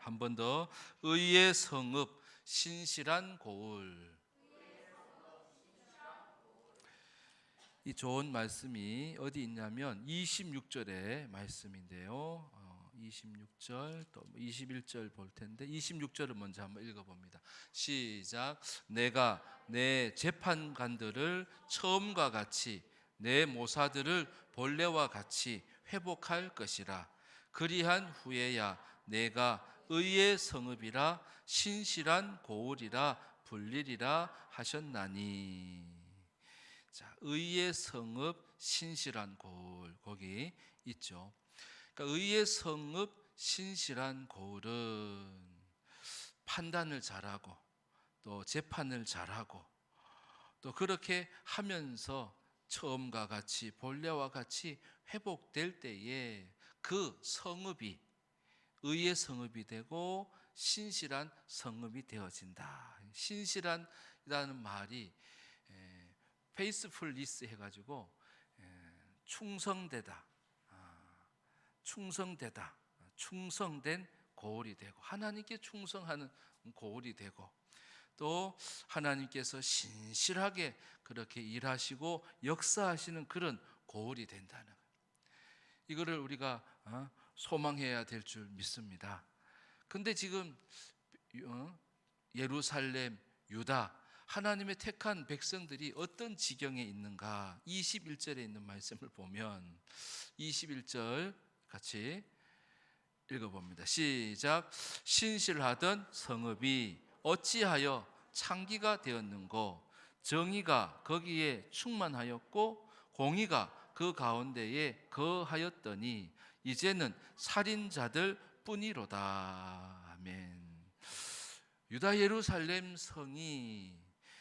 한 번 더. 의의 성읍 신실한 고을. 이 좋은 말씀이 어디 있냐면 26절의 말씀인데요. 26절 또 21절 볼 텐데 26절을 먼저 한번 읽어봅니다. 시작. 내가 내 재판관들을 처음과 같이 내 모사들을 본래와 같이 회복할 것이라. 그리한 후에야 내가 의의 성읍이라 신실한 고을이라 불리리라 하셨나니. 자, 의의 성읍 신실한 고을 거기 있죠. 그러니까 의의 성읍 신실한 고을은 판단을 잘하고 또 재판을 잘하고 또 그렇게 하면서 처음과 같이 본래와 같이 회복될 때에 그 성읍이 의의 성읍이 되고 신실한 성읍이 되어진다. 신실한이라는 말이 페이스풀리스 해가지고 충성되다, 충성되다, 충성된 고을이 되고 하나님께 충성하는 고을이 되고 또 하나님께서 신실하게 그렇게 일하시고 역사하시는 그런 고을이 된다는 거예요. 이거를 우리가 소망해야 될 줄 믿습니다. 근데 지금 예루살렘, 유다 하나님의 택한 백성들이 어떤 지경에 있는가? 21절에 있는 말씀을 보면 21절 같이 읽어봅니다. 시작. 신실하던 성읍이 어찌하여 창기가 되었는고 정의가 거기에 충만하였고 공의가 그 가운데에 거하였더니 이제는 살인자들 뿐이로다. 아멘. 유다 예루살렘 성이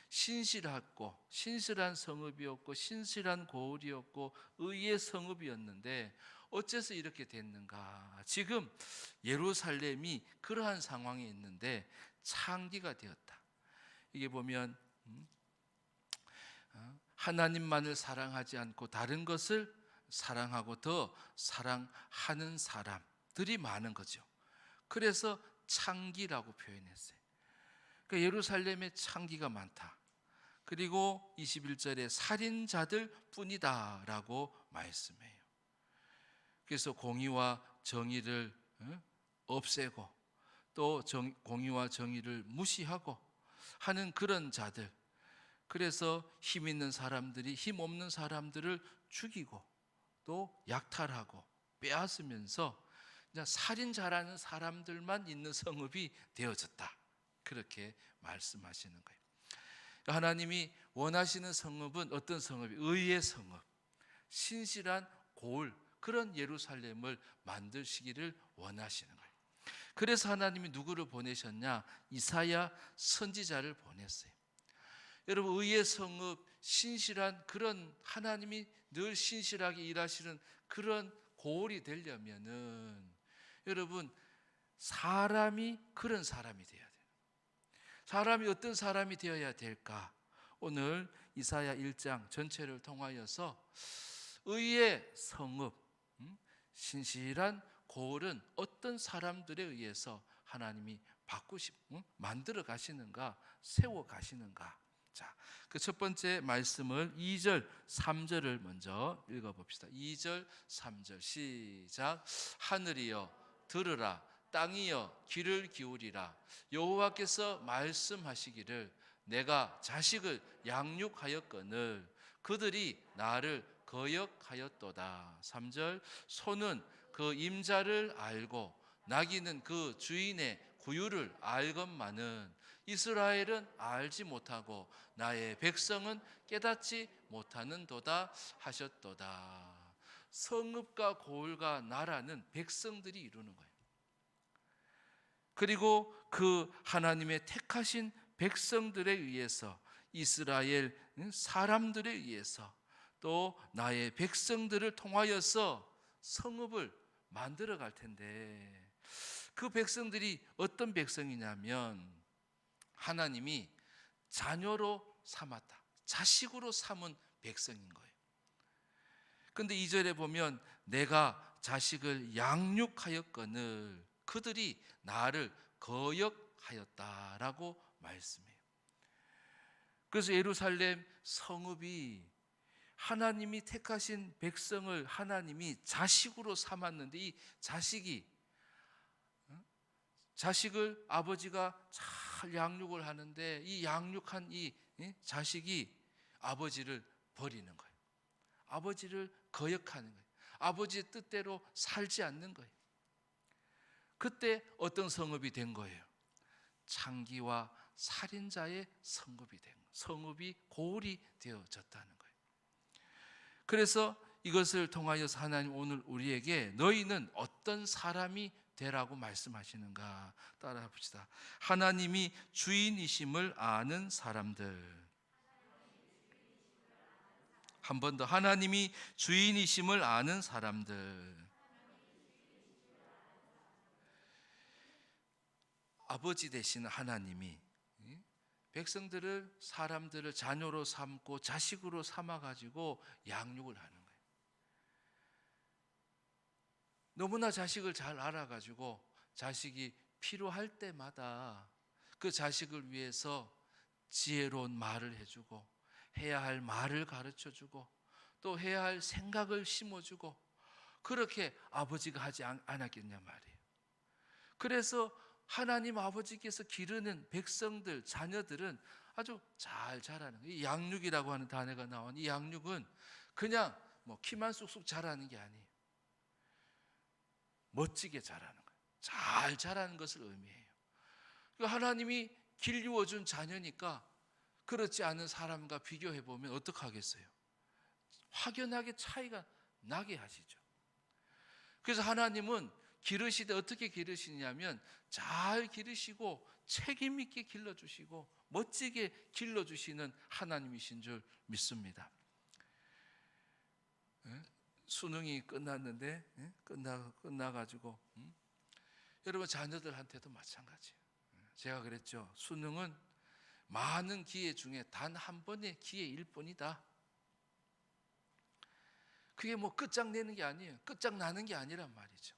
신실하고 신실한 성읍이었고 신실한 고을이었고 의의 성읍이었는데 어째서 이렇게 됐는가? 지금 예루살렘이 그러한 상황에 있는데 창기가 되었다. 이게 보면 하나님만을 사랑하지 않고 다른 것을 사랑하고 더 사랑하는 사람들이 많은 거죠. 그래서 창기라고 표현했어요. 그러니까 예루살렘에 창기가 많다. 그리고 21절에 살인자들 뿐이다 라고 말씀해요. 그래서 공의와 정의를 없애고 또 공의와 정의를 무시하고 하는 그런 자들, 그래서 힘 있는 사람들이 힘 없는 사람들을 죽이고 또 약탈하고 빼앗으면서 살인자라는 사람들만 있는 성읍이 되어졌다. 그렇게 말씀하시는 거예요. 하나님이 원하시는 성읍은 어떤 성읍이? 의의 성읍, 신실한 고을, 그런 예루살렘을 만드시기를 원하시는 거예요. 그래서 하나님이 누구를 보내셨냐? 이사야 선지자를 보냈어요. 여러분, 의의 성읍, 신실한 그런 하나님이 늘 신실하게 일하시는 그런 고을이 되려면은 여러분, 사람이 그런 사람이 돼야 돼요. 사람이 어떤 사람이 되어야 될까? 오늘 이사야 1장 전체를 통하여서 의의 성읍, 신실한 고을은 어떤 사람들에 의해서 하나님이 만들어 가시는가, 세워 가시는가? 자, 그 첫 번째 말씀을 2절, 3절을 먼저 읽어봅시다. 2절, 3절 시작. 하늘이여 들으라, 땅이여 귀를 기울이라. 여호와께서 말씀하시기를 내가 자식을 양육하였거늘 그들이 나를 거역하였도다. 3절 소는 그 임자를 알고 나귀는 그 주인의 구유를 알건만은 이스라엘은 알지 못하고 나의 백성은 깨닫지 못하는도다 하셨도다. 성읍과 고을과 나라는 백성들이 이루는 거예요. 그리고 그 하나님의 택하신 백성들에 의해서, 이스라엘 사람들에 의해서, 또 나의 백성들을 통하여서 성읍을 만들어 갈 텐데, 그 백성들이 어떤 백성이냐면 하나님이 자녀로 삼았다, 자식으로 삼은 백성인 거예요. 근데 2절에 보면 내가 자식을 양육하였거늘 그들이 나를 거역하였다라고 말씀해요. 그래서 예루살렘 성읍이 하나님이 택하신 백성을 하나님이 자식으로 삼았는데, 이 자식을 아버지가 잘 양육을 하는데, 이 양육한 이 자식이 아버지를 버리는 거예요. 아버지를 거역하는 거예요. 아버지의 뜻대로 살지 않는 거예요. 그때 어떤 성읍이 된 거예요? 창기와 살인자의 성읍이 된 거예요. 성읍이 고을이 되어졌다는 거예요. 그래서 이것을 통하여서 하나님 오늘 우리에게 너희는 어떤 사람이 되라고 말씀하시는가 따라 봅시다. 하나님이 주인이심을 아는 사람들. 한 번 더. 하나님이 주인이심을 아는 사람들. 아버지 되신 하나님이 백성들을, 사람들을 자녀로 삼고 자식으로 삼아가지고 양육을 하는 거예요. 너무나 자식을 잘 알아가지고 자식이 필요할 때마다 그 자식을 위해서 지혜로운 말을 해주고, 해야 할 말을 가르쳐주고, 또 해야 할 생각을 심어주고, 그렇게 아버지가 하지 않았겠냐 말이에요. 그래서 하나님 아버지께서 기르는 백성들, 자녀들은 아주 잘 자라는 거예요. 이 양육이라고 하는 단어가 나온 이 양육은 그냥 키만 쑥쑥 자라는 게 아니에요. 멋지게 자라는 거예요. 잘 자라는 것을 의미해요. 하나님이 길리워준 자녀니까 그렇지 않은 사람과 비교해 보면 어떡하겠어요? 확연하게 차이가 나게 하시죠. 그래서 하나님은 기르시되 어떻게 기르시냐면 잘 기르시고 책임 있게 길러주시고 멋지게 길러주시는 하나님이신 줄 믿습니다. 수능이 끝났는데 끝나가지고 여러분 자녀들한테도 마찬가지예요. 제가 그랬죠. 수능은 많은 기회 중에 단 한 번의 기회일 뿐이다. 그게 끝장내는 게 아니에요. 끝장나는 게 아니란 말이죠.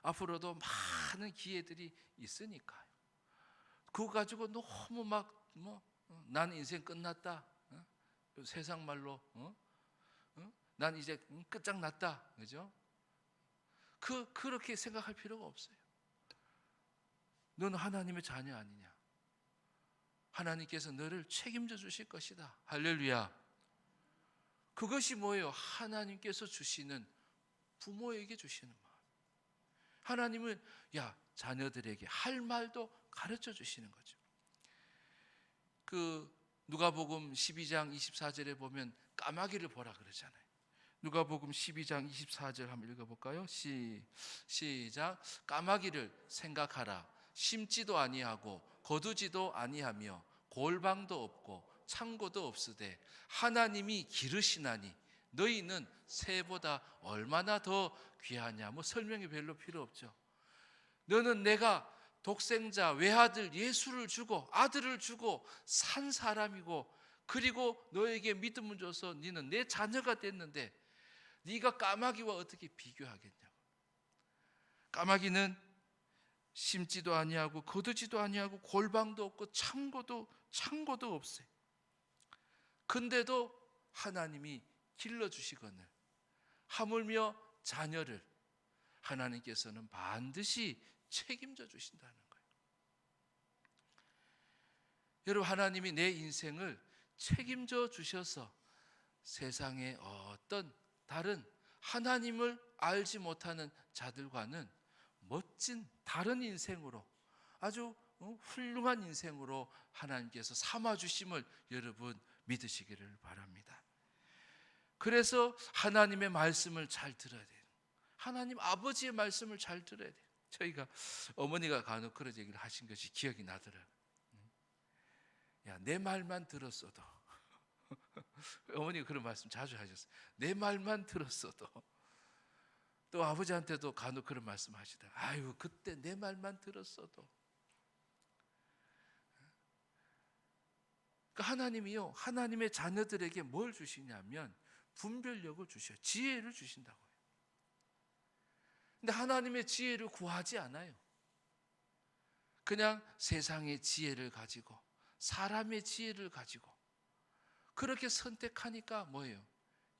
앞으로도 많은 기회들이 있으니까요. 그거 가지고 너무 난 인생 끝났다. 세상 말로 난 이제 끝장났다. 그죠? 그렇게 생각할 필요가 없어요. 너는 하나님의 자녀 아니냐? 하나님께서 너를 책임져 주실 것이다. 할렐루야. 그것이 뭐예요? 하나님께서 주시는, 부모에게 주시는 마음. 하나님은 자녀들에게 할 말도 가르쳐 주시는 거죠. 누가복음 12장 24절에 보면 까마귀를 보라 그러잖아요. 누가복음 12장 24절 한번 읽어볼까요? 시작. 까마귀를 생각하라. 심지도 아니하고 거두지도 아니하며 골방도 없고 창고도 없으되 하나님이 기르시나니 너희는 새보다 얼마나 더 귀하냐. 설명이 별로 필요 없죠. 너는 내가 독생자 외아들 예수를 주고 아들을 주고 산 사람이고, 그리고 너에게 믿음을 줘서 너는 내 자녀가 됐는데 네가 까마귀와 어떻게 비교하겠냐고. 까마귀는 심지도 아니하고 거두지도 아니하고 골방도 없고 창고도 없어요. 근데도 하나님이 길러주시거늘 하물며 자녀를 하나님께서는 반드시 책임져 주신다는 거예요. 여러분, 하나님이 내 인생을 책임져 주셔서 세상의 어떤 다른 하나님을 알지 못하는 자들과는 멋진 다른 인생으로, 아주 훌륭한 인생으로 하나님께서 삼아주심을 여러분 믿으시기를 바랍니다. 그래서 하나님의 말씀을 잘 들어야 돼요. 하나님 아버지의 말씀을 잘 들어야 돼요. 저희가 어머니가 간혹 그런 얘기를 하신 것이 기억이 나더라고요. 내 말만 들었어도 어머니가 그런 말씀 자주 하셨어요. 내 말만 들었어도. 또 아버지한테도 간혹 그런 말씀 하시더라고요. 아유, 그때 내 말만 들었어도. 그러니까 하나님이요, 하나님의 자녀들에게 뭘 주시냐면 분별력을 주셔요. 지혜를 주신다고요. 근데 하나님의 지혜를 구하지 않아요. 그냥 세상의 지혜를 가지고, 사람의 지혜를 가지고 그렇게 선택하니까 뭐예요?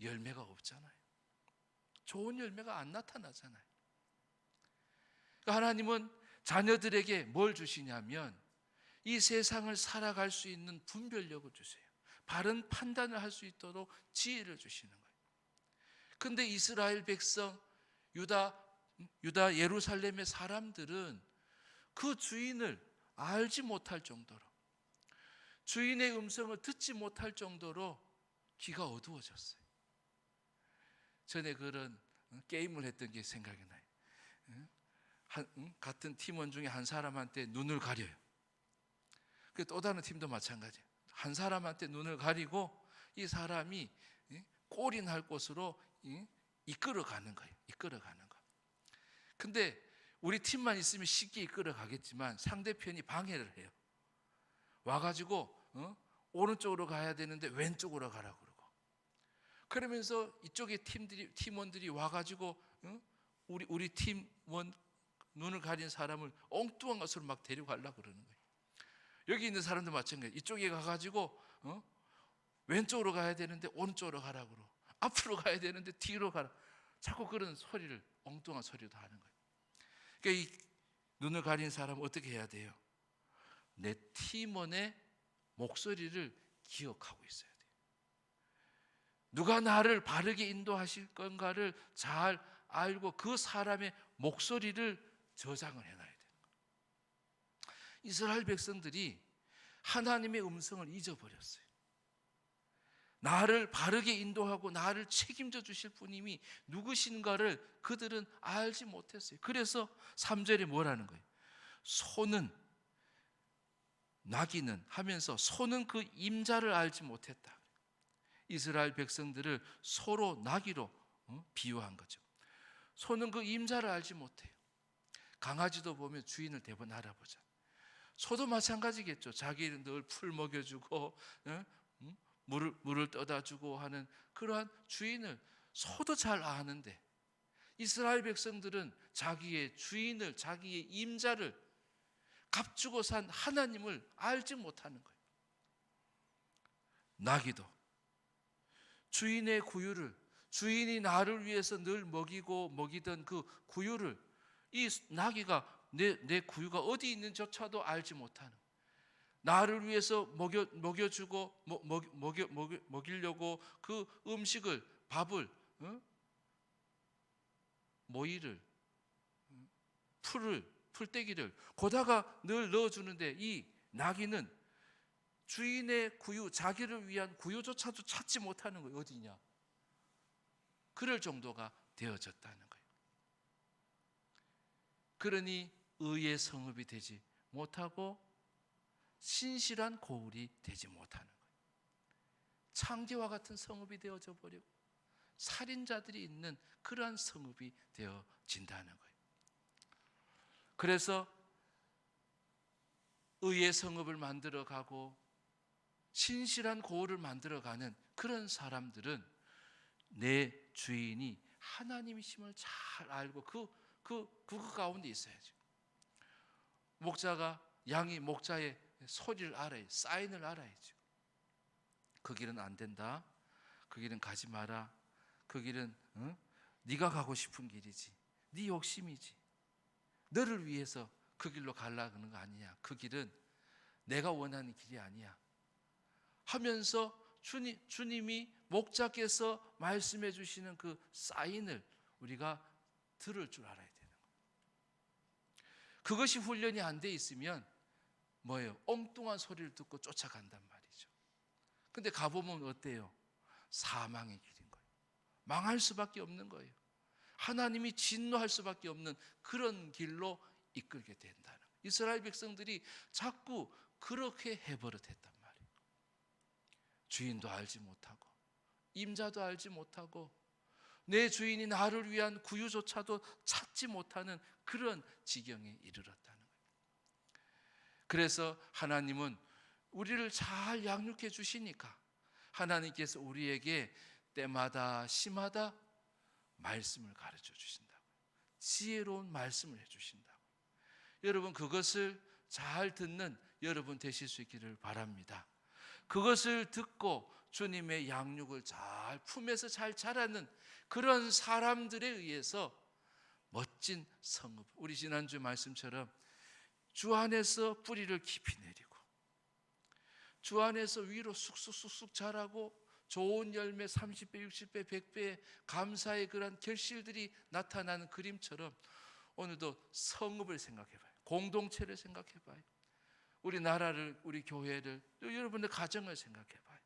열매가 없잖아요. 좋은 열매가 안 나타나잖아요. 그러니까 하나님은 자녀들에게 뭘 주시냐면 이 세상을 살아갈 수 있는 분별력을 주세요. 바른 판단을 할 수 있도록 지혜를 주시는 거예요. 근데 이스라엘 백성, 유다 예루살렘의 사람들은 그 주인을 알지 못할 정도로, 주인의 음성을 듣지 못할 정도로 귀가 어두워졌어요. 전에 그런 게임을 했던 게 생각이 나요. 같은 팀원 중에 한 사람한테 눈을 가려요. 또 다른 팀도 마찬가지예요. 한 사람한테 눈을 가리고 이 사람이 골이 날 곳으로 이끌어가는 거예요. 이끌어가는 거. 근데 우리 팀만 있으면 쉽게 이끌어가겠지만 상대편이 방해를 해요. 와가지고 오른쪽으로 가야 되는데 왼쪽으로 가라고 그러고, 그러면서 이쪽에 팀원들이 와가지고 우리 팀원 눈을 가린 사람을 엉뚱한 것으로 막 데려가려고 그러는 거예요. 여기 있는 사람도 마찬가지예요. 이쪽에 가가지고 왼쪽으로 가야 되는데 오른쪽으로 가라고 그러고, 앞으로 가야 되는데 뒤로 가라. 자꾸 그런 소리를, 엉뚱한 소리도 하는 거예요. 그러니까 이 눈을 가린 사람은 어떻게 해야 돼요? 내 팀원의 목소리를 기억하고 있어야 돼요. 누가 나를 바르게 인도하실 건가를 잘 알고 그 사람의 목소리를 저장을 해놔야 돼요. 이스라엘 백성들이 하나님의 음성을 잊어버렸어요. 나를 바르게 인도하고 나를 책임져 주실 분이 누구신가를 그들은 알지 못했어요. 그래서 3절에 뭐라는 거예요? 소는, 나귀는 하면서 소는 그 임자를 알지 못했다. 이스라엘 백성들을 소로, 나귀로 비유한 거죠. 소는 그 임자를 알지 못해요. 강아지도 보면 주인을 대번 알아보자. 소도 마찬가지겠죠. 자기는 늘 풀 먹여주고 물을 떠다 주고 하는 그러한 주인을 소도 잘 아는데, 이스라엘 백성들은 자기의 주인을, 자기의 임자를, 값주고 산 하나님을 알지 못하는 거예요. 나귀도 주인의 구유를, 주인이 나를 위해서 늘 먹이던 그 구유를, 이 나귀가 내 구유가 어디 있는지조차도 알지 못하는, 나를 위해서 먹여주고 먹이려고 그 음식을, 밥을, 모이를, 풀떼기를 거다가 늘 넣어주는데 이 나귀는 주인의 구유, 자기를 위한 구유조차도 찾지 못하는 거예요. 어디냐? 그럴 정도가 되어졌다는 거예요. 그러니 의의 성읍이 되지 못하고 신실한 고울이 되지 못하는 거예요. 창기와 같은 성읍이 되어져 버리고 살인자들이 있는 그러한 성읍이 되어진다는 거예요. 그래서 의의 성읍을 만들어가고 신실한 고울을 만들어가는 그런 사람들은 내 주인이 하나님이심을 잘 알고 그 가운데 있어야죠. 목자가, 양이 목자의 소리를 알아야, 사인을 알아야죠. 그 길은 안 된다, 그 길은 가지 마라, 그 길은 네가 가고 싶은 길이지, 네 욕심이지, 너를 위해서 그 길로 가려고 하는 거 아니냐, 그 길은 내가 원하는 길이 아니야 하면서 주님이 목자께서 말씀해 주시는 그 사인을 우리가 들을 줄 알아야 되는 거예요. 그것이 훈련이 안 돼 있으면 뭐예요? 엉뚱한 소리를 듣고 쫓아간단 말이죠. 근데 가보면 어때요? 사망의 길인 거예요. 망할 수밖에 없는 거예요. 하나님이 진노할 수밖에 없는 그런 길로 이끌게 된다는 거예요. 이스라엘 백성들이 자꾸 그렇게 해버릇했단 말이에요. 주인도 알지 못하고 임자도 알지 못하고 내 주인이 나를 위한 구유조차도 찾지 못하는 그런 지경에 이르렀다는 거예요. 그래서 하나님은 우리를 잘 양육해 주시니까 하나님께서 우리에게 때마다 시마다 말씀을 가르쳐 주신다고요. 지혜로운 말씀을 해주신다고. 여러분, 그것을 잘 듣는 여러분 되실 수 있기를 바랍니다. 그것을 듣고 주님의 양육을 잘 품에서 잘 자라는 그런 사람들에 의해서 멋진 성읍, 우리 지난주 말씀처럼 주 안에서 뿌리를 깊이 내리고 주 안에서 위로 쑥쑥쑥쑥 자라고 좋은 열매 30배, 60배, 100배의 감사의 그런 결실들이 나타나는 그림처럼 오늘도 성읍을 생각해봐요. 공동체를 생각해봐요. 우리 나라를, 우리 교회를, 또 여러분의 가정을 생각해봐요.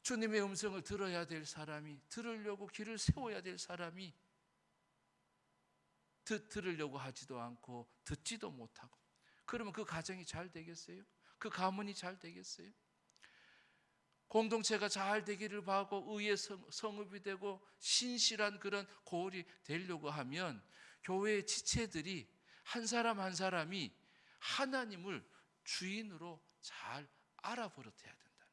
주님의 음성을 들어야 될 사람이, 들으려고 길을 세워야 될 사람이 들으려고 하지도 않고 듣지도 못하고, 그러면 그 가정이 잘 되겠어요? 그 가문이 잘 되겠어요? 공동체가 잘 되기를 바라고 의의 성읍이 되고 신실한 그런 고을이 되려고 하면 교회의 지체들이 한 사람 한 사람이 하나님을 주인으로 잘 알아버릇해야 된다는 거예요.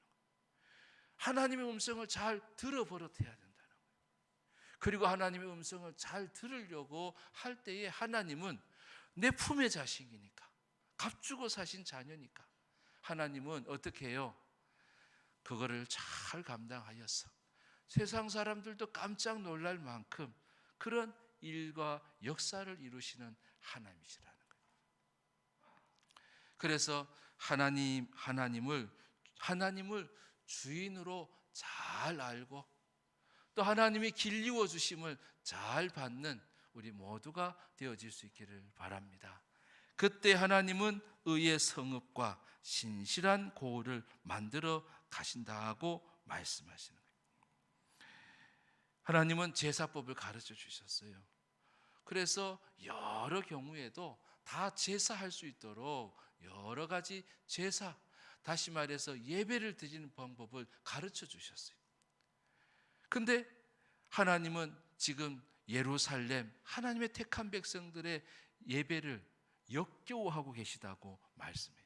하나님의 음성을 잘 들어버릇해야 된다는 거예요. 그리고 하나님의 음성을 잘 들으려고 할 때에 하나님은 내 품의 자식이니까, 값주고 사신 자녀니까 하나님은 어떻게 해요? 그거를 잘 감당하여서 세상 사람들도 깜짝 놀랄 만큼 그런 일과 역사를 이루시는 하나님이시라는 거예요. 그래서 하나님을 주인으로 잘 알고 또 하나님의 길리워 주심을 잘 받는 우리 모두가 되어질 수 있기를 바랍니다. 그때 하나님은 의의 성읍과 신실한 고을을 만들어 가신다고 말씀하시는 거예요. 하나님은 제사법을 가르쳐 주셨어요. 그래서 여러 경우에도 다 제사할 수 있도록 여러 가지 제사, 다시 말해서 예배를 드리는 방법을 가르쳐 주셨어요. 근데 하나님은 지금 예루살렘, 하나님의 택한 백성들의 예배를 역겨워하고 계시다고 말씀해요.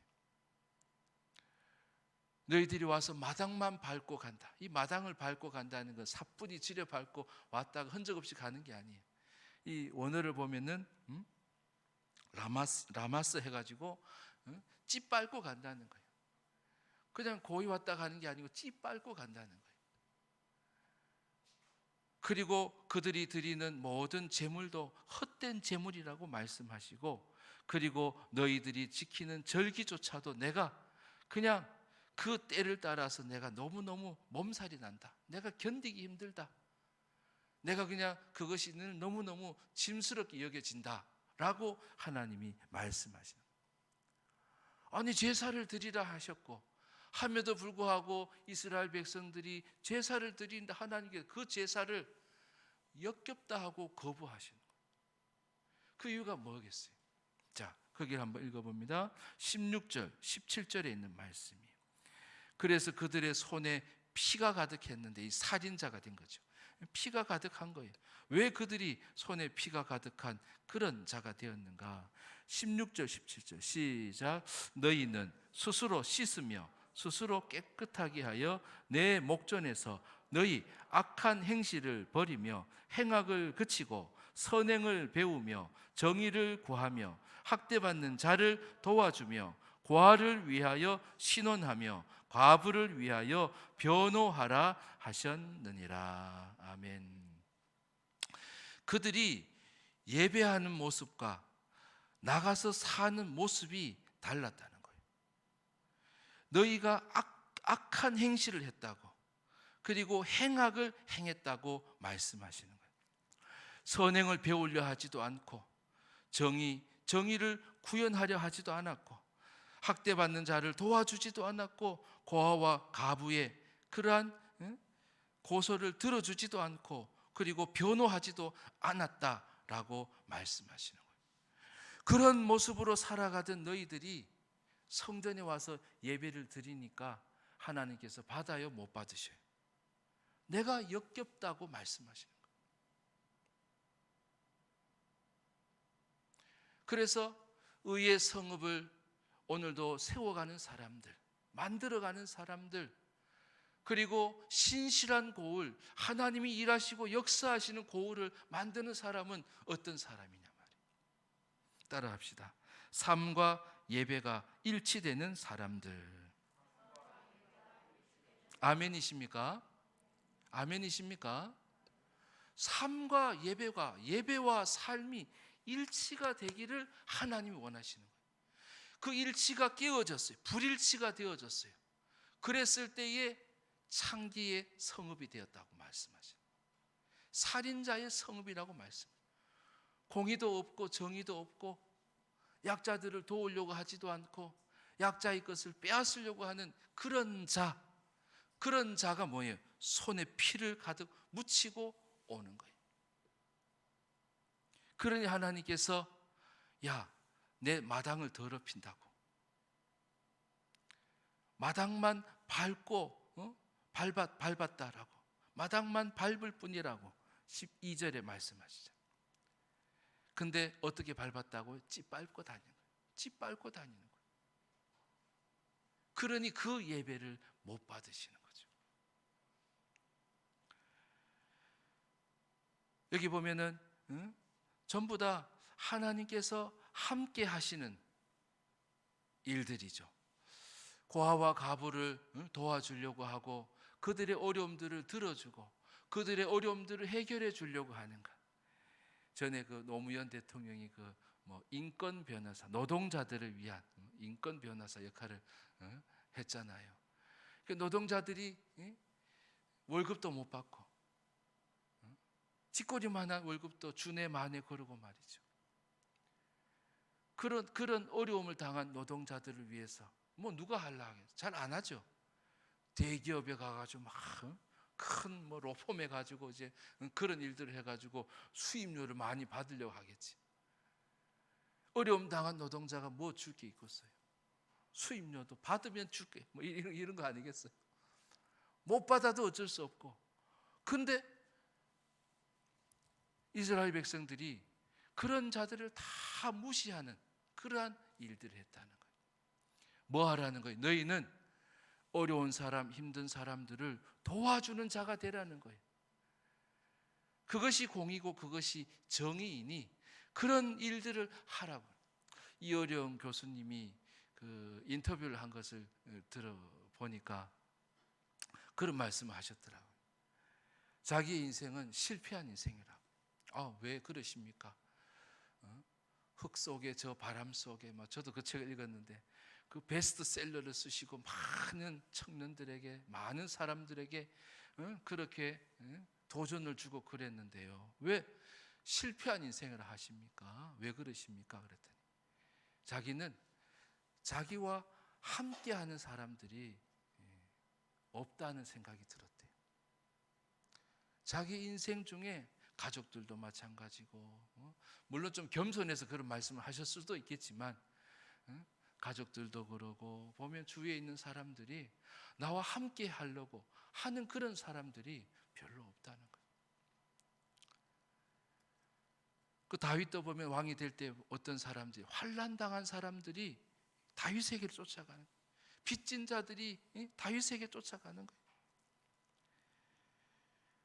너희들이 와서 마당만 밟고 간다. 이 마당을 밟고 간다는 건 사뿐히 지려 밟고 왔다가 흔적 없이 가는 게 아니에요. 이 원어를 보면은 라마스 해가지고 찌 밟고 간다는 거예요. 그냥 고이 왔다 가는 게 아니고 찌 밟고 간다는 거예요. 그리고 그들이 드리는 모든 제물도 헛된 제물이라고 말씀하시고, 그리고 너희들이 지키는 절기조차도 내가 그냥 그 때를 따라서 내가 너무너무 몸살이 난다, 내가 견디기 힘들다, 내가 그냥 그것이 너무너무 짐스럽게 여겨진다 라고 하나님이 말씀하시는 거예요. 아니, 제사를 드리라 하셨고 함에도 불구하고 이스라엘 백성들이 제사를 드린다 하나님께 그 제사를 역겹다 하고 거부하시는 거예요. 그 이유가 뭐겠어요? 자, 거기를 한번 읽어봅니다. 16절, 17절에 있는 말씀이에요. 그래서 그들의 손에 피가 가득했는데, 이 살인자가 된 거죠. 피가 가득한 거예요. 왜 그들이 손에 피가 가득한 그런 자가 되었는가? 16절, 17절 시작. 너희는 스스로 씻으며 스스로 깨끗하게 하여 내 목전에서 너희 악한 행실을 버리며 행악을 그치고 선행을 배우며 정의를 구하며 학대받는 자를 도와주며 고아를 위하여 신원하며 과부를 위하여 변호하라 하셨느니라. 아멘. 그들이 예배하는 모습과 나가서 사는 모습이 달랐다는 거예요. 너희가 악한 행실을 했다고, 그리고 행악을 행했다고 말씀하시는 거예요. 선행을 배우려 하지도 않고 정의를 구현하려 하지도 않았고 학대받는 자를 도와주지도 않았고 고아와 가부의 그러한 고소를 들어주지도 않고 그리고 변호하지도 않았다라고 말씀하시는 거예요. 그런 모습으로 살아가던 너희들이 성전에 와서 예배를 드리니까 하나님께서 받아요, 못 받으셔요? 내가 역겹다고 말씀하시는 거예요. 그래서 의의 성읍을 오늘도 세워가는 사람들, 만들어가는 사람들, 그리고 신실한 고을, 하나님이 일하시고 역사하시는 고을을 만드는 사람은 어떤 사람이냐 말이에요. 따라합시다. 삶과 예배가 일치되는 사람들. 아멘이십니까? 아멘이십니까? 삶과 예배와 삶이 일치가 되기를 하나님이 원하시는 거예요. 그 일치가 깨어졌어요. 불일치가 되어졌어요. 그랬을 때에 창기의 성읍이 되었다고 말씀하셔요. 살인자의 성읍이라고 말씀해요. 공의도 없고 정의도 없고 약자들을 도우려고 하지도 않고 약자의 것을 빼앗으려고 하는 그런 자가 뭐예요? 손에 피를 가득 묻히고 오는 거예요. 그러니 하나님께서 내 마당을 더럽힌다고, 마당만 밟고 밟았다라고, 마당만 밟을 뿐이라고 12절에 말씀하시죠. 근데 어떻게 밟았다고요? 찌밟고 다니는 거예요. 찌밟고 다니는 거예요. 그러니 그 예배를 못 받으시는 거죠. 여기 보면은 전부 다 하나님께서 함께 하시는 일들이죠. 고아와 가부를 도와주려고 하고 그들의 어려움들을 들어주고 그들의 어려움들을 해결해 주려고 하는 것. 전에 그 노무현 대통령이 인권 변호사, 노동자들을 위한 인권 변호사 역할을 했잖아요. 그 노동자들이 월급도 못 받고 쥐꼬리만한 월급도 주내 만에 거르고 말이죠. 그런 어려움을 당한 노동자들을 위해서 누가 하려고 하겠어요? 잘 안 하죠. 대기업에 가가지고 막 큰 로펌에 가지고 이제 그런 일들을 해가지고 수입료를 많이 받으려고 하겠지. 어려움 당한 노동자가 뭐 줄 게 있겠어요? 수입료도 받으면 줄게 이런 거 아니겠어요? 못 받아도 어쩔 수 없고. 근데 이스라엘 백성들이 그런 자들을 다 무시하는 그러한 일들을 했다는 거예요. 뭐 하라는 거예요? 너희는 어려운 사람, 힘든 사람들을 도와주는 자가 되라는 거예요. 그것이 공이고 그것이 정의이니 그런 일들을 하라고. 이어령 교수님이 그 인터뷰를 한 것을 들어보니까 그런 말씀을 하셨더라고요. 자기의 인생은 실패한 인생이라고. 왜 그러십니까? 흙 속에 저 바람 속에 저도 그 책을 읽었는데 그 베스트셀러를 쓰시고 많은 청년들에게 많은 사람들에게 그렇게 도전을 주고 그랬는데요. 왜 실패한 인생을 하십니까? 왜 그러십니까? 그랬더니 자기는 자기와 함께하는 사람들이 없다는 생각이 들었대요. 자기 인생 중에 가족들도 마찬가지고 물론 좀 겸손해서 그런 말씀을 하실 수도 있겠지만 가족들도 그러고 보면 주위에 있는 사람들이 나와 함께 하려고 하는 그런 사람들이 별로 없다는 거예요. 그 다윗도 보면 왕이 될 때 어떤 사람들이 환난당한 사람들이 다윗에게 쫓아가는 거예요. 빚진 자들이 다윗에게 쫓아가는 거예요.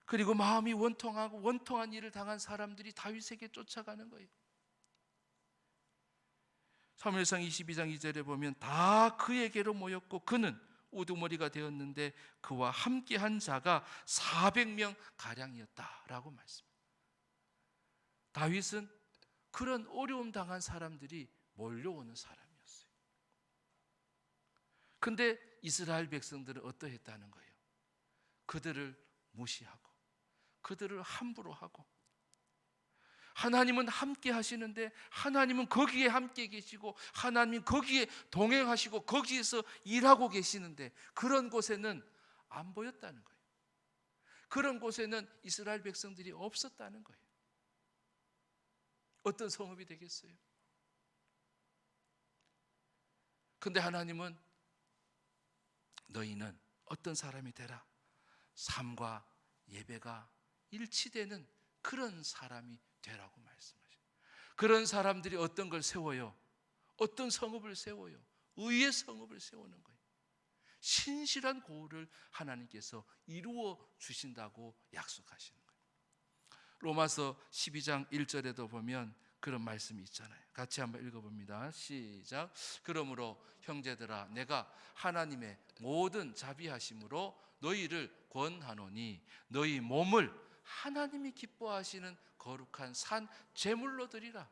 그리고 마음이 원통하고 원통한 일을 당한 사람들이 다윗에게 쫓아가는 거예요. 사무엘상 22장 2절에 보면 다 그에게로 모였고 그는 우두머리가 되었는데 그와 함께한 자가 400명 가량이었다라고 말씀합니다. 다윗은 그런 어려움 당한 사람들이 몰려오는 사람이었어요. 근데 이스라엘 백성들은 어떠했다는 거예요? 그들을 무시하고 그들을 함부로 하고, 하나님은 함께 하시는데 하나님은 거기에 함께 계시고 하나님은 거기에 동행하시고 거기에서 일하고 계시는데 그런 곳에는 안 보였다는 거예요. 그런 곳에는 이스라엘 백성들이 없었다는 거예요. 어떤 성읍이 되겠어요? 근데 하나님은 너희는 어떤 사람이 되라, 삶과 예배가 일치되는 그런 사람이 되라고 말씀하셔요. 그런 사람들이 어떤 걸 세워요? 어떤 성읍을 세워요? 의의 성읍을 세우는 거예요. 신실한 고을을 하나님께서 이루어 주신다고 약속하시는 거예요. 로마서 12장 1절에도 보면 그런 말씀이 있잖아요. 같이 한번 읽어봅니다. 시작. 그러므로 형제들아 내가 하나님의 모든 자비하심으로 너희를 권하노니 너희 몸을 하나님이 기뻐하시는 거룩한 산 제물로 드리라.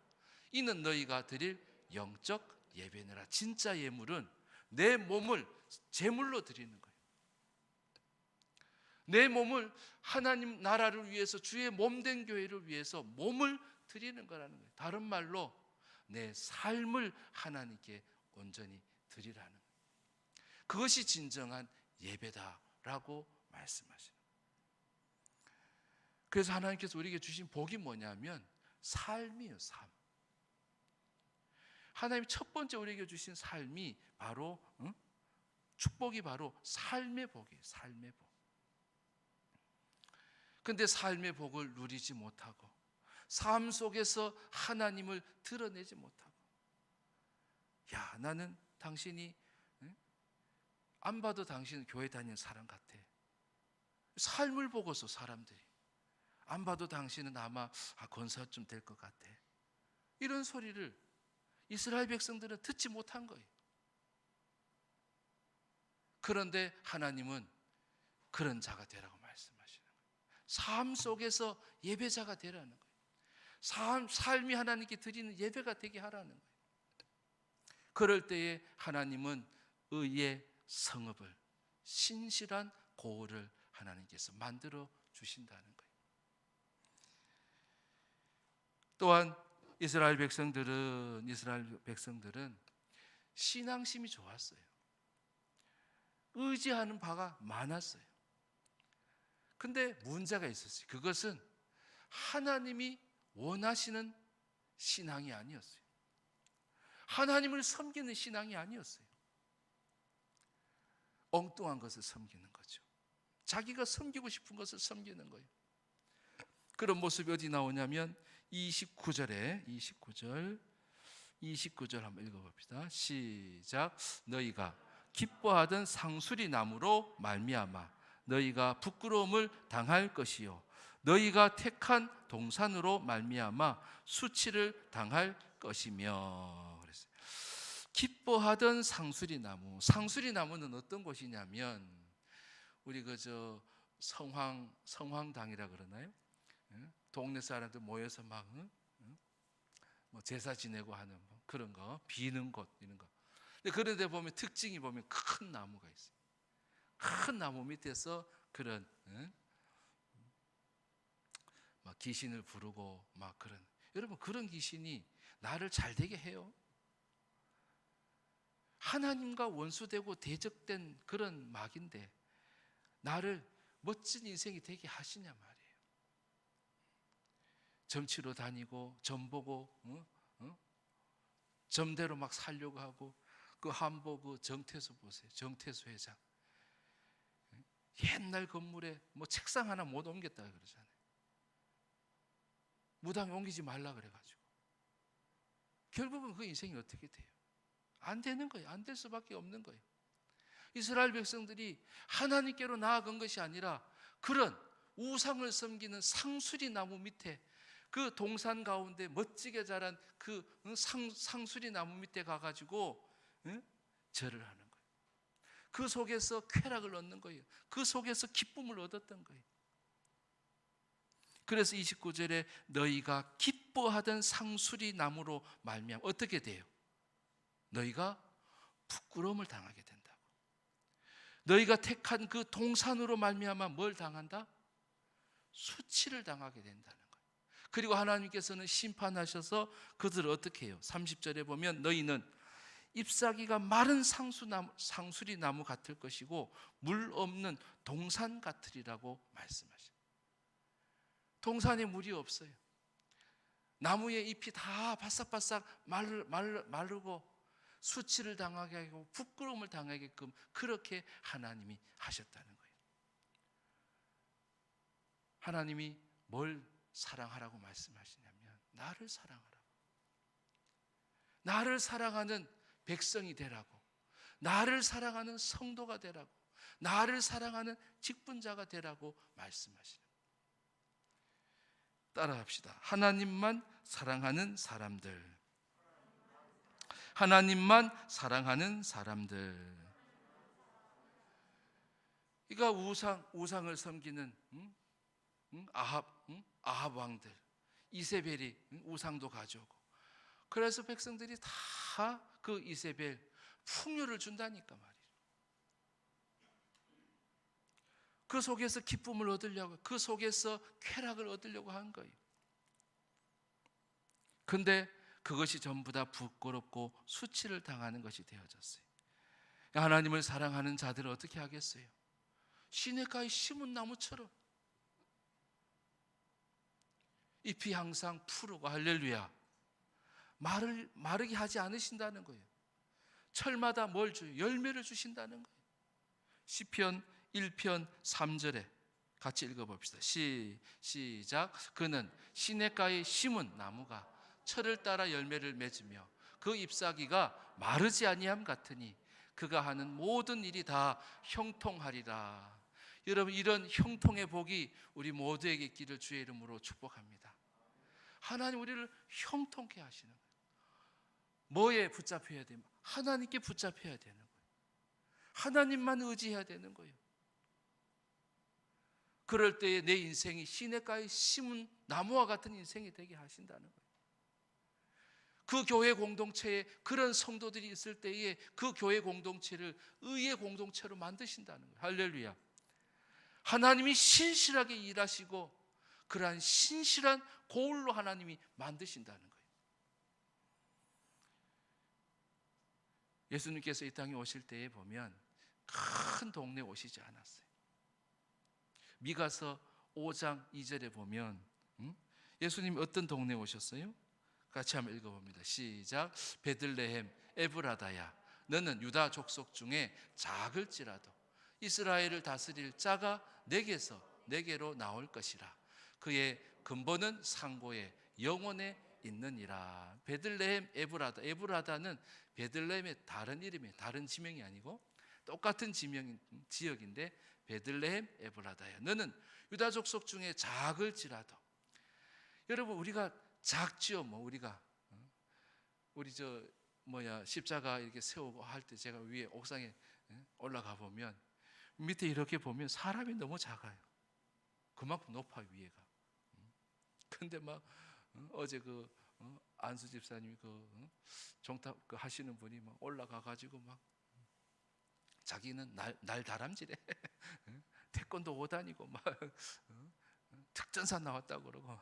이는 너희가 드릴 영적 예배니라. 진짜 예물은 내 몸을 제물로 드리는 거예요. 내 몸을 하나님 나라를 위해서, 주의 몸된 교회를 위해서 몸을 드리는 거라는 거예요. 다른 말로 내 삶을 하나님께 온전히 드리라는 거예요. 그것이 진정한 예배다라고 말씀하시는 거예요. 그래서 하나님께서 우리에게 주신 복이 뭐냐면 삶이에요. 삶. 하나님 첫 번째 우리에게 주신 삶이 바로 축복이 바로 삶의 복이에요. 삶의 복. 근데 삶의 복을 누리지 못하고 삶 속에서 하나님을 드러내지 못하고, 야, 나는 당신이 안 봐도 당신은 교회 다니는 사람 같아. 삶을 보고서 사람들이 안 봐도 당신은 아마 권사쯤 될 것 같아. 이런 소리를 이스라엘 백성들은 듣지 못한 거예요. 그런데 하나님은 그런 자가 되라고 말씀하시는 거예요. 삶 속에서 예배자가 되라는 거예요. 삶이 하나님께 드리는 예배가 되게 하라는 거예요. 그럴 때에 하나님은 의의 성읍을, 신실한 고을을 하나님께서 만들어 주신다는 거예요. 또한 이스라엘 백성들은 신앙심이 좋았어요. 의지하는 바가 많았어요. 근데 문제가 있었어요. 그것은 하나님이 원하시는 신앙이 아니었어요. 하나님을 섬기는 신앙이 아니었어요. 엉뚱한 것을 섬기는 거죠. 자기가 섬기고 싶은 것을 섬기는 거예요. 그런 모습이 어디 나오냐면 29절 한번 읽어봅시다. 시작. 너희가 기뻐하던 상수리 나무로 말미암아 너희가 부끄러움을 당할 것이요 너희가 택한 동산으로 말미암아 수치를 당할 것이며. 그랬어요. 기뻐하던 상수리 나무. 상수리 나무는 어떤 곳이냐면 우리 그저 성황당이라 그러나요? 동네 사람들 모여서 막 뭐 제사 지내고 하는 그런 거, 비는 곳 이런 거. 근데 그런 데 보면 특징이 보면 큰 나무가 있어요. 큰 나무 밑에서 그런 막 귀신을 부르고 막 그런, 여러분 그런 귀신이 나를 잘 되게 해요? 하나님과 원수되고 대적된 그런 막인데 나를 멋진 인생이 되게 하시냐 말이에요. 점치러 다니고 점보고 점대로 막 살려고 하고, 그 한복 정태수 보세요. 정태수 회장 옛날 건물에 뭐 책상 하나 못 옮겼다 그러잖아요. 무당에 옮기지 말라 그래가지고 결국은 그 인생이 어떻게 돼요? 안 되는 거예요. 안 될 수밖에 없는 거예요. 이스라엘 백성들이 하나님께로 나아간 것이 아니라 그런 우상을 섬기는 상수리 나무 밑에, 그 동산 가운데 멋지게 자란 그 상수리 나무 밑에 가가지고 절을 하는 거예요. 그 속에서 쾌락을 얻는 거예요. 그 속에서 기쁨을 얻었던 거예요. 그래서 29절에 너희가 기뻐하던 상수리 나무로 말미암아 어떻게 돼요? 너희가 부끄러움을 당하게 된다고. 너희가 택한 그 동산으로 말미암아 뭘 당한다? 수치를 당하게 된다는 거예요. 그리고 하나님께서는 심판하셔서 그들을 어떻게 해요? 30절에 보면 너희는 잎사귀가 마른 상수리 나무 같을 것이고 물 없는 동산 같으리라고 말씀하셔요. 동산에 물이 없어요. 나무의 잎이 다 바싹바싹 마르고 수치를 당하게 하고 부끄러움을 당하게끔 그렇게 하나님이 하셨다는 거예요. 하나님이 뭘 사랑하라고 말씀하시냐면 나를 사랑하라고, 나를 사랑하는 백성이 되라고, 나를 사랑하는 성도가 되라고, 나를 사랑하는 직분자가 되라고 말씀하시는 거예요. 따라합시다. 하나님만 사랑하는 사람들. 하나님만 사랑하는 사람들. 그러니까 우상을 섬기는 아합 왕들, 이세벨이 우상도 가져오고, 그래서 백성들이 다 그 이세벨 풍요를 준다니까 말이에요. 그 속에서 기쁨을 얻으려고, 그 속에서 쾌락을 얻으려고 한 거예요. 근데 그것이 전부 다 부끄럽고 수치를 당하는 것이 되어졌어요. 하나님을 사랑하는 자들은 어떻게 하겠어요? 시냇가에 심은 나무처럼 잎이 항상 푸르고, 할렐루야, 마르게 하지 않으신다는 거예요. 철마다 뭘 줘요? 열매를 주신다는 거예요. 시편 1편 3절에 같이 읽어봅시다. 시작. 그는 시냇가에 심은 나무가 철을 따라 열매를 맺으며 그 잎사귀가 마르지 아니함 같으니 그가 하는 모든 일이 다 형통하리라. 여러분, 이런 형통의 복이 우리 모두에게 있기를 주의 이름으로 축복합니다. 하나님 우리를 형통케 하시는 거예요. 뭐에 붙잡혀야 돼요? 하나님께 붙잡혀야 되는 거예요. 하나님만 의지해야 되는 거예요. 그럴 때에 내 인생이 시냇가에 심은 나무와 같은 인생이 되게 하신다는 거예요. 그 교회 공동체에 그런 성도들이 있을 때에 그 교회 공동체를 의의 공동체로 만드신다는 거예요. 할렐루야. 하나님이 신실하게 일하시고 그러한 신실한 고울로 하나님이 만드신다는 거예요. 예수님께서 이 땅에 오실 때에 보면 큰 동네에 오시지 않았어요. 미가서 5장 2절에 보면 예수님이 어떤 동네에 오셨어요? 같이 한번 읽어봅니다. 시작. 베들레헴 에브라다야, 너는 유다 족속 중에 작을지라도 이스라엘을 다스릴 자가 내게로 나올 것이라. 그의 근본은 상고에 영원에 있느니라. 베들레헴 에브라다. 에브라다는 베들레헴의 다른 이름이에요. 다른 지명이 아니고 똑같은 지역인데 베들레헴 에브라다야, 너는 유다 족속 중에 작을지라도. 여러분, 우리가 작지요. 우리가 우리 십자가 이렇게 세우고 할 때 제가 위에 옥상에 올라가 보면 밑에 이렇게 보면 사람이 너무 작아요. 그만큼 높아요, 위에가. 근데 어제 안수 집사님이 종탑 하시는 분이 올라가 가지고 자기는 날 다람쥐래. 태권도 5단이고 특전사 나왔다고 그러고.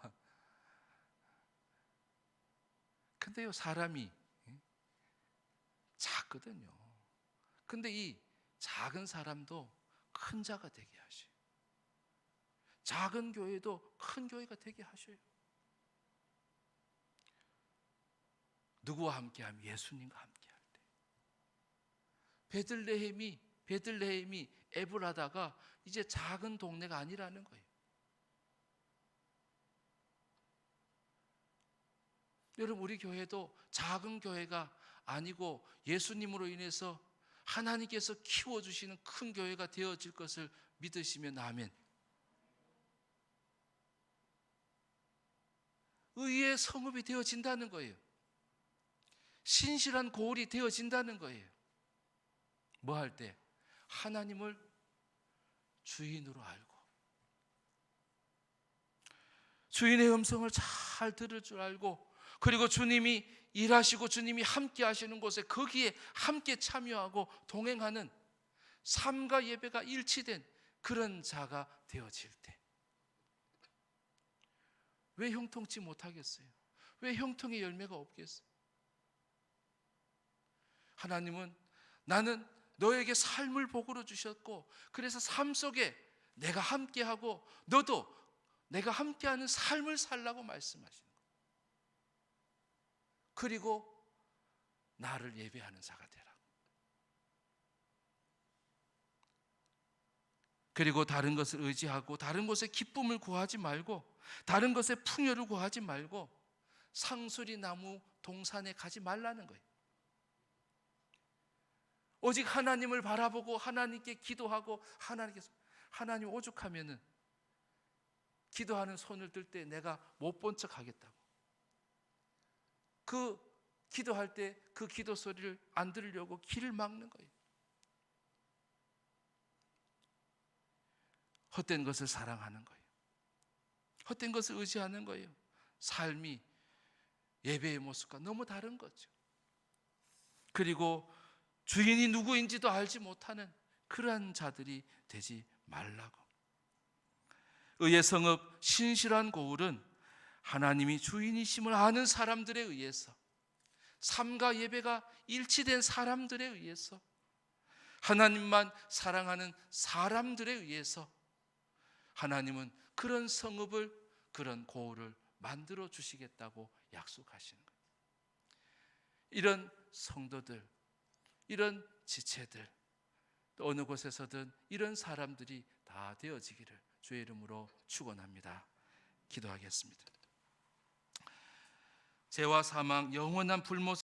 근데요, 사람이 작거든요. 근데 이 작은 사람도 큰 자가 되게 하셔요. 작은 교회도 큰 교회가 되게 하셔요. 누구와 함께하면? 예수님과 함께할 때. 베들레헴이 에브라다가 이제 작은 동네가 아니라는 거예요. 여러분, 우리 교회도 작은 교회가 아니고 예수님으로 인해서 하나님께서 키워주시는 큰 교회가 되어질 것을 믿으시면 아멘. 의의 성읍이 되어진다는 거예요. 신실한 고을이 되어진다는 거예요. 뭐 할 때? 하나님을 주인으로 알고 주인의 음성을 잘 들을 줄 알고, 그리고 주님이 일하시고 주님이 함께 하시는 곳에 거기에 함께 참여하고 동행하는 삶과 예배가 일치된 그런 자가 되어질 때, 왜 형통치 못하겠어요? 왜 형통의 열매가 없겠어요? 하나님은 나는 너에게 삶을 복으로 주셨고, 그래서 삶 속에 내가 함께하고 너도 내가 함께하는 삶을 살라고 말씀하시는 거예요. 그리고 나를 예배하는 자가 되라. 그리고 다른 것을 의지하고 다른 것에 기쁨을 구하지 말고 다른 것에 풍요를 구하지 말고 상수리 나무 동산에 가지 말라는 거예요. 오직 하나님을 바라보고 하나님께 기도하고 하나님 오죽하면은 기도하는 손을 들 때 내가 못 본 척 하겠다고. 그 기도할 때 그 기도 소리를 안 들으려고 길을 막는 거예요. 헛된 것을 사랑하는 거예요. 헛된 것을 의지하는 거예요. 삶이 예배의 모습과 너무 다른 거죠. 그리고 주인이 누구인지도 알지 못하는 그러한 자들이 되지 말라고. 의의 성읍 신실한 고울은 하나님이 주인이심을 아는 사람들에 의해서, 삶과 예배가 일치된 사람들에 의해서, 하나님만 사랑하는 사람들에 의해서 하나님은 그런 성읍을, 그런 고울을 만들어 주시겠다고 약속하시는 거예요. 이런 성도들, 이런 지체들, 또 어느 곳에서든 이런 사람들이 다 되어지기를 주의 이름으로 축원합니다. 기도하겠습니다. 죄와 사망, 영원한 불못